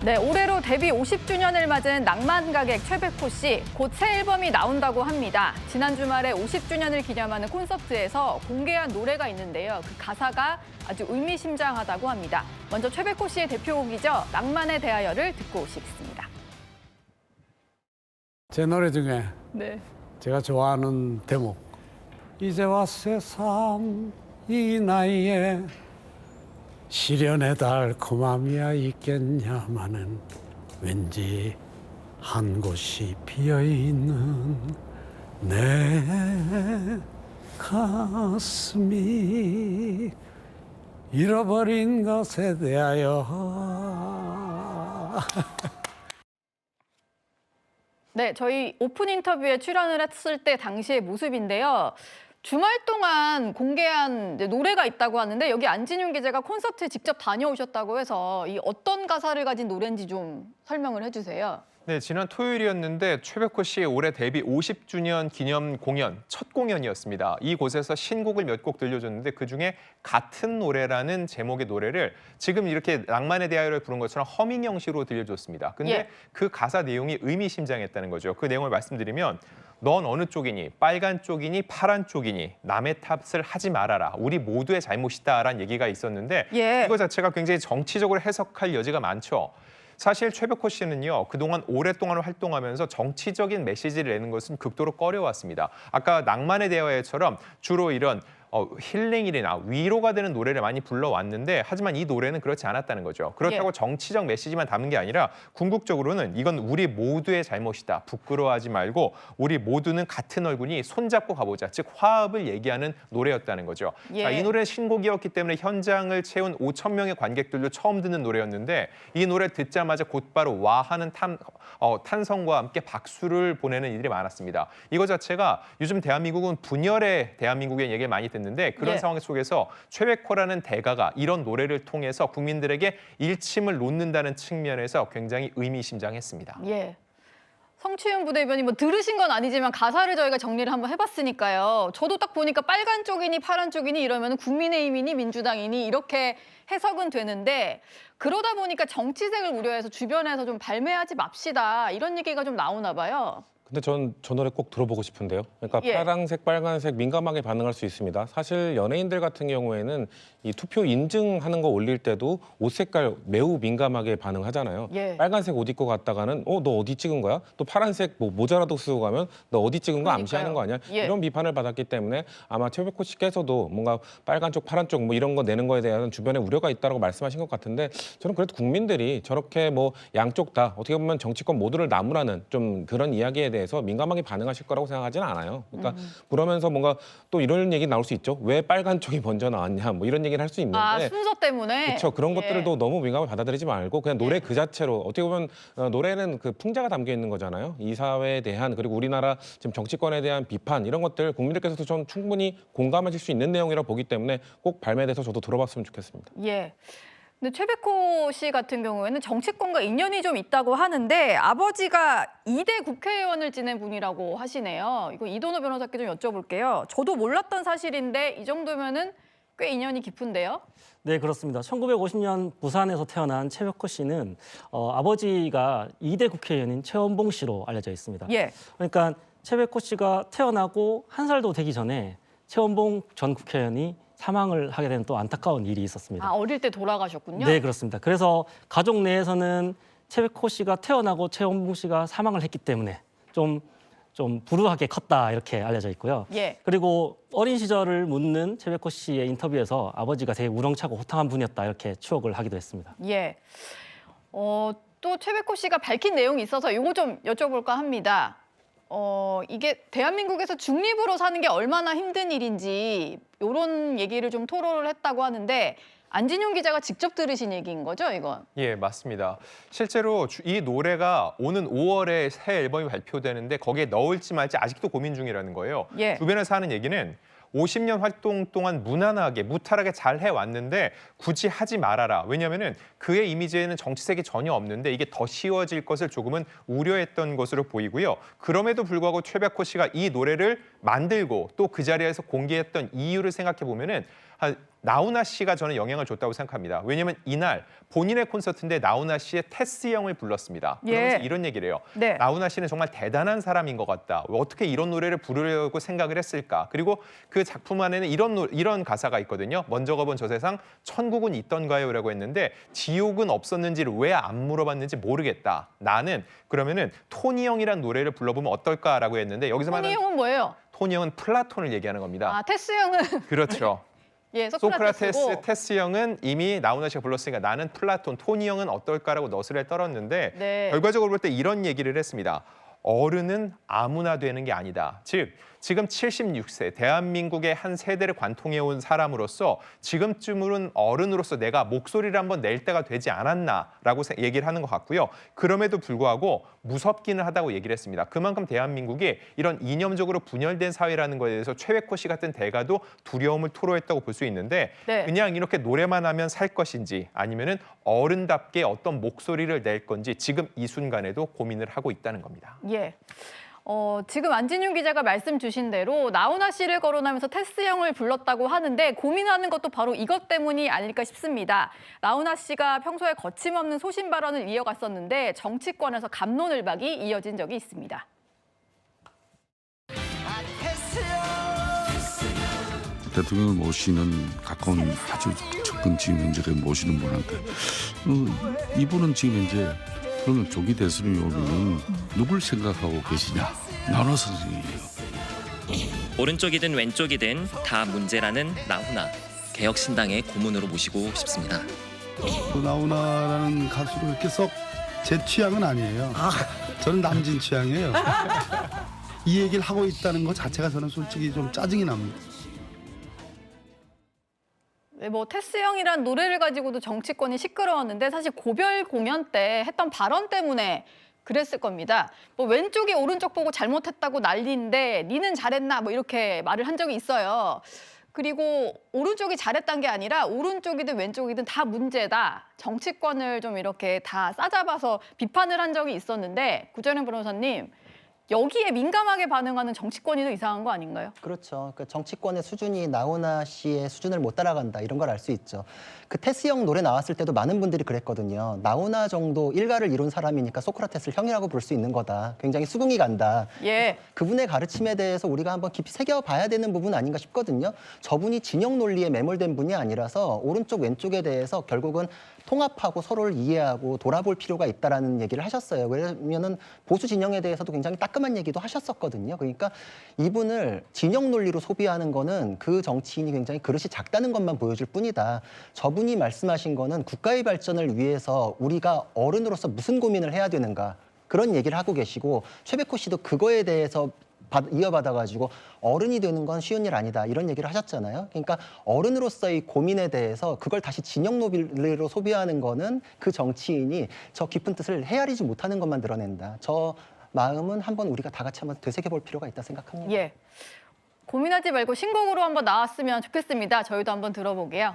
네, 올해로 데뷔 50주년을 맞은 낭만가객 최백호 씨, 곧 새 앨범이 나온다고 합니다. 지난 주말에 50주년을 기념하는 콘서트에서 공개한 노래가 있는데요. 그 가사가 아주 의미심장하다고 합니다. 먼저 최백호 씨의 대표곡이죠. 낭만에 대하여를 듣고 오시겠습니다. 제 노래 중에 네. 제가 좋아하는 대목. 이제와 세상 이 나이에 시련의 달콤함이야 있겠냐마는 왠지 한 곳이 비어있는 내 가슴이 잃어버린 것에 대하여 네, 저희 오픈 인터뷰에 출연을 했을 때 당시의 모습인데요. 주말 동안 공개한 노래가 있다고 하는데 여기 안진용 기자가 콘서트에 직접 다녀오셨다고 해서 이 어떤 가사를 가진 노래인지 좀 설명을 해주세요. 네, 지난 토요일이었는데 최백호 씨의 올해 데뷔 50주년 기념 공연, 첫 공연이었습니다. 이곳에서 신곡을 몇 곡 들려줬는데 그중에 같은 노래라는 제목의 노래를 지금 이렇게 낭만에 대하여를 부른 것처럼 허밍 형식으로 들려줬습니다. 근데 예. 그 가사 내용이 의미심장했다는 거죠. 그 내용을 말씀드리면 넌 어느 쪽이니, 빨간 쪽이니, 파란 쪽이니 남의 탓을 하지 말아라. 우리 모두의 잘못이다라는 얘기가 있었는데 예. 이거 자체가 굉장히 정치적으로 해석할 여지가 많죠. 사실 최백호 씨는요, 그동안 오랫동안 활동하면서 정치적인 메시지를 내는 것은 극도로 꺼려왔습니다. 아까 낭만에 대하여처럼 주로 이런 힐링이나 위로가 되는 노래를 많이 불러왔는데 하지만 이 노래는 그렇지 않았다는 거죠. 그렇다고 예. 정치적 메시지만 담은 게 아니라 궁극적으로는 이건 우리 모두의 잘못이다. 부끄러워하지 말고 우리 모두는 같은 얼굴이 손잡고 가보자. 즉 화합을 얘기하는 노래였다는 거죠. 예. 자, 이 노래는 신곡이었기 때문에 현장을 채운 5천 명의 관객들도 처음 듣는 노래였는데 이 노래 듣자마자 곧바로 와 하는 탄성과 함께 박수를 보내는 이들이 많았습니다. 이거 자체가 요즘 대한민국은 분열의 대한민국의 얘기를 많이 듣는데 그런 예. 상황 속에서 최백호라는 대가가 이런 노래를 통해서 국민들에게 일침을 놓는다는 측면에서 굉장히 의미심장했습니다. 예. 성추윤 부대변인 뭐 들으신 건 아니지만 가사를 저희가 정리를 한번 해봤으니까요. 저도 딱 보니까 빨간 쪽이니 파란 쪽이니 이러면 국민의힘이니 민주당이니 이렇게 해석은 되는데 그러다 보니까 정치색을 우려해서 주변에서 좀 발매하지 맙시다 이런 얘기가 좀 나오나 봐요. 근데 전 저 노래 꼭 들어보고 싶은데요. 그러니까 예. 파란색, 빨간색 민감하게 반응할 수 있습니다. 사실 연예인들 같은 경우에는 이 투표 인증하는 거 올릴 때도 옷 색깔 매우 민감하게 반응하잖아요. 예. 빨간색 옷 입고 갔다가는 너 어디 찍은 거야? 또 파란색 뭐 모자라도 쓰고 가면 너 어디 찍은 거 암시하는 거 아니야? 예. 이런 비판을 받았기 때문에 아마 최백호 씨께서도 뭔가 빨간 쪽, 파란 쪽 뭐 이런 거 내는 거에 대한 주변에 우려가 있다고 말씀하신 것 같은데 저는 그래도 국민들이 저렇게 뭐 양쪽 다 어떻게 보면 정치권 모두를 나무라는 좀 그런 이야기에 대해서 민감하게 반응하실 거라고 생각하지는 않아요. 그러니까 그러면서 뭔가 또 이런 얘기 나올 수 있죠. 왜 빨간 쪽이 먼저 나왔냐 뭐 이런 얘기를 할 수 있는데 아, 순서 때문에? 그렇죠. 그런 예. 것들도 너무 민감하게 받아들이지 말고 그냥 노래 예. 그 자체로 어떻게 보면 노래는 그 풍자가 담겨 있는 거잖아요. 이 사회에 대한 그리고 우리나라 지금 정치권에 대한 비판 이런 것들 국민들께서도 좀 충분히 공감하실 수 있는 내용이라고 보기 때문에 꼭 발매돼서 저도 들어봤으면 좋겠습니다. 예. 근데 최백호 씨 같은 경우에는 정치권과 인연이 좀 있다고 하는데 아버지가 2대 국회의원을 지낸 분이라고 하시네요. 이거 이도노 변호사께 좀 여쭤볼게요. 저도 몰랐던 사실인데 이 정도면은 꽤 인연이 깊은데요? 네, 그렇습니다. 1950년 부산에서 태어난 최백호 씨는 아버지가 2대 국회의원인 최원봉 씨로 알려져 있습니다. 예. 그러니까 최백호 씨가 태어나고 1살도 되기 전에 최원봉 전 국회의원이 사망을 하게 된 또 안타까운 일이 있었습니다. 아, 어릴 때 돌아가셨군요? 네, 그렇습니다. 그래서 가족 내에서는 최백호 씨가 태어나고 최원봉 씨가 사망을 했기 때문에 좀 불우하게 컸다 이렇게 알려져 있고요. 예. 그리고 어린 시절을 묻는 최백호 씨의 인터뷰에서 아버지가 되게 우렁차고 호탕한 분이었다 이렇게 추억을 하기도 했습니다. 예. 또 최백호 씨가 밝힌 내용이 있어서 이거 좀 여쭤볼까 합니다. 이게 대한민국에서 중립으로 사는 게 얼마나 힘든 일인지 이런 얘기를 좀 토로를 했다고 하는데 안진용 기자가 직접 들으신 얘기인 거죠, 이건? 예, 맞습니다. 실제로 이 노래가 오는 5월에 새 앨범이 발표되는데 거기에 넣을지 말지 아직도 고민 중이라는 거예요. 예. 주변에서 하는 얘기는 50년 활동 동안 무난하게 무탈하게 잘 해왔는데 굳이 하지 말아라. 왜냐하면 그의 이미지에는 정치색이 전혀 없는데 이게 더 쉬워질 것을 조금은 우려했던 것으로 보이고요. 그럼에도 불구하고 최백호 씨가 이 노래를 만들고 또 그 자리에서 공개했던 이유를 생각해 보면은 나훈아 씨가 저는 영향을 줬다고 생각합니다. 왜냐하면 이날 본인의 콘서트인데 나훈아 씨의 테스 형을 불렀습니다. 그러면서 예. 이런 얘기를 해요. 네. 나훈아 씨는 정말 대단한 사람인 것 같다. 어떻게 이런 노래를 부르려고 생각을 했을까? 그리고 그 작품 안에는 이런 가사가 있거든요. 먼저 가본 저 세상 천국은 있던가요?라고 했는데 지옥은 없었는지를 왜 안 물어봤는지 모르겠다. 나는 그러면은 토니 형이란 노래를 불러보면 어떨까라고 했는데 여기서 토니 말하는 형은 뭐예요? 토니 형은 플라톤을 얘기하는 겁니다. 아, 테스 형은 그렇죠. 예, 소크라테스, 소크라테스고. 테스 형은 이미 나훈아 씨가 불렀으니까 나는 플라톤, 토니 형은 어떨까라고 너스레 떨었는데 네. 결과적으로 볼 때 이런 얘기를 했습니다. 어른은 아무나 되는 게 아니다. 즉 지금 76세 대한민국의 한 세대를 관통해온 사람으로서 지금쯤은 어른으로서 내가 목소리를 한번 낼 때가 되지 않았나라고 얘기를 하는 것 같고요. 그럼에도 불구하고 무섭기는 하다고 얘기를 했습니다. 그만큼 대한민국이 이런 이념적으로 분열된 사회라는 것에 대해서 최백호 씨 같은 대가도 두려움을 토로했다고 볼 수 있는데 네. 그냥 이렇게 노래만 하면 살 것인지 아니면은 어른답게 어떤 목소리를 낼 건지 지금 이 순간에도 고민을 하고 있다는 겁니다. 예. 지금 안진윤 기자가 말씀 주신 대로 나훈아 씨를 거론하면서 테스 형을 불렀다고 하는데 고민하는 것도 바로 이것 때문이 아닐까 싶습니다. 나훈아 씨가 평소에 거침없는 소신 발언을 이어갔었는데 정치권에서 갑론을박이 이어진 적이 있습니다. 대통령을 모시는 가까운 아주 접근 지금 현재 모시는 분한테 이분은 지금 현재 그러면 조기 대선이 오면은 누굴 생각하고 계시냐? 나훈아 선생이에요. 오른쪽이든 왼쪽이든 다 문제라는 나훈아. 개혁신당의 고문으로 모시고 싶습니다. 나훈아라는 가수로 이렇게 썩 제 취향은 아니에요. 저는 남진 취향이에요. 이 얘기를 하고 있다는 것 자체가 저는 솔직히 좀 짜증이 납니다. 네, 뭐 테스 형이란 노래를 가지고도 정치권이 시끄러웠는데 사실 고별 공연 때 했던 발언 때문에 그랬을 겁니다. 뭐 왼쪽이 오른쪽 보고 잘못했다고 난리인데 니는 잘했나 뭐 이렇게 말을 한 적이 있어요. 그리고 오른쪽이 잘했다는 게 아니라 오른쪽이든 왼쪽이든 다 문제다. 정치권을 좀 이렇게 다 싸잡아서 비판을 한 적이 있었는데 구전영 변호사님 여기에 민감하게 반응하는 정치권이 더 이상한 거 아닌가요? 그렇죠. 그 정치권의 수준이 나훈아 씨의 수준을 못 따라간다 이런 걸 알 수 있죠. 그 테스 형 노래 나왔을 때도 많은 분들이 그랬거든요. 나훈아 정도 일가를 이룬 사람이니까 소크라테스를 형이라고 부를 수 있는 거다. 굉장히 수긍이 간다. 예. 그분의 가르침에 대해서 우리가 한번 깊이 새겨봐야 되는 부분 아닌가 싶거든요. 저분이 진영 논리에 매몰된 분이 아니라서 오른쪽 왼쪽에 대해서 결국은 통합하고 서로를 이해하고 돌아볼 필요가 있다라는 얘기를 하셨어요. 왜냐면은 보수 진영에 대해서도 굉장히 따끔한 얘기도 하셨었거든요. 그러니까 이분을 진영 논리로 소비하는 거는 그 정치인이 굉장히 그릇이 작다는 것만 보여줄 뿐이다. 저분이 말씀하신 거는 국가의 발전을 위해서 우리가 어른으로서 무슨 고민을 해야 되는가 그런 얘기를 하고 계시고 최백호 씨도 그거에 대해서 이어받아가지고 어른이 되는 건 쉬운 일 아니다 이런 얘기를 하셨잖아요. 그러니까 어른으로서의 고민에 대해서 그걸 다시 진영 논리로 소비하는 거는 그 정치인이 저 깊은 뜻을 헤아리지 못하는 것만 드러낸다. 저 마음은 한번 우리가 다 같이 한번 되새겨볼 필요가 있다 생각합니다. 예. 고민하지 말고 신곡으로 한번 나왔으면 좋겠습니다. 저희도 한번 들어보게요.